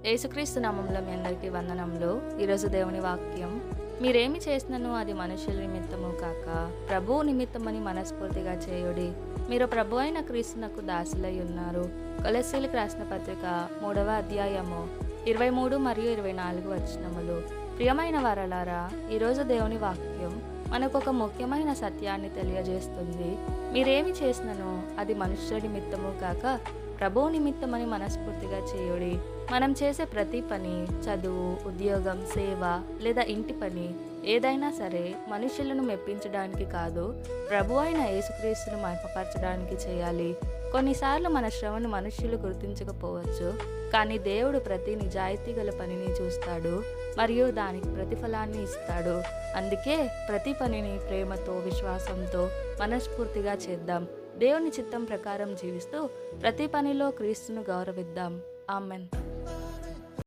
యేసుక్రీస్తు నామములో మీ అందరికీ వందనములు. ఈరోజు దేవుని వాక్యం, మీరేమి చేసినను అది మనుషుల నిమిత్తము కాక ప్రభువు నిమిత్తమని మనస్ఫూర్తిగా చేయుడి. మీరు ప్రభు అయిన క్రీస్తునకు దాసులై ఉన్నారు. కొలస్సీలకు రాసిన పత్రిక 3వ అధ్యాయము 23 మరియు 24 వచనములు. ప్రియమైన వారలారా, ఈరోజు దేవుని వాక్యం మనకు ఒక ముఖ్యమైన సత్యాన్ని తెలియజేస్తుంది. మీరేమి చేసినను అది మనుష్యుల నిమిత్తము కాక ప్రభువు నిమిత్తమని మనస్ఫూర్తిగా చేయుడి. మనం చేసే ప్రతి పని, చదువు, ఉద్యోగం, సేవ లేదా ఇంటి పని ఏదైనా సరే మనుషులను మెప్పించడానికి కాదు, ప్రభు అయిన యేసుక్రీస్తును మహిమపరచడానికి చేయాలి. కొన్నిసార్లు మన శ్రమను మనుష్యులు గుర్తించకపోవచ్చు, కానీ దేవుడు ప్రతి నిజాయితీ గల పనిని చూస్తాడు మరియు దానికి ప్రతిఫలాన్ని ఇస్తాడు. అందుకే ప్రతి పనిని ప్రేమతో, విశ్వాసంతో, మనస్ఫూర్తిగా చేద్దాం. దేవుని చిత్తం ప్రకారం జీవిస్తూ ప్రతి పనిలో క్రీస్తును గౌరవిద్దాం. ఆమెన్.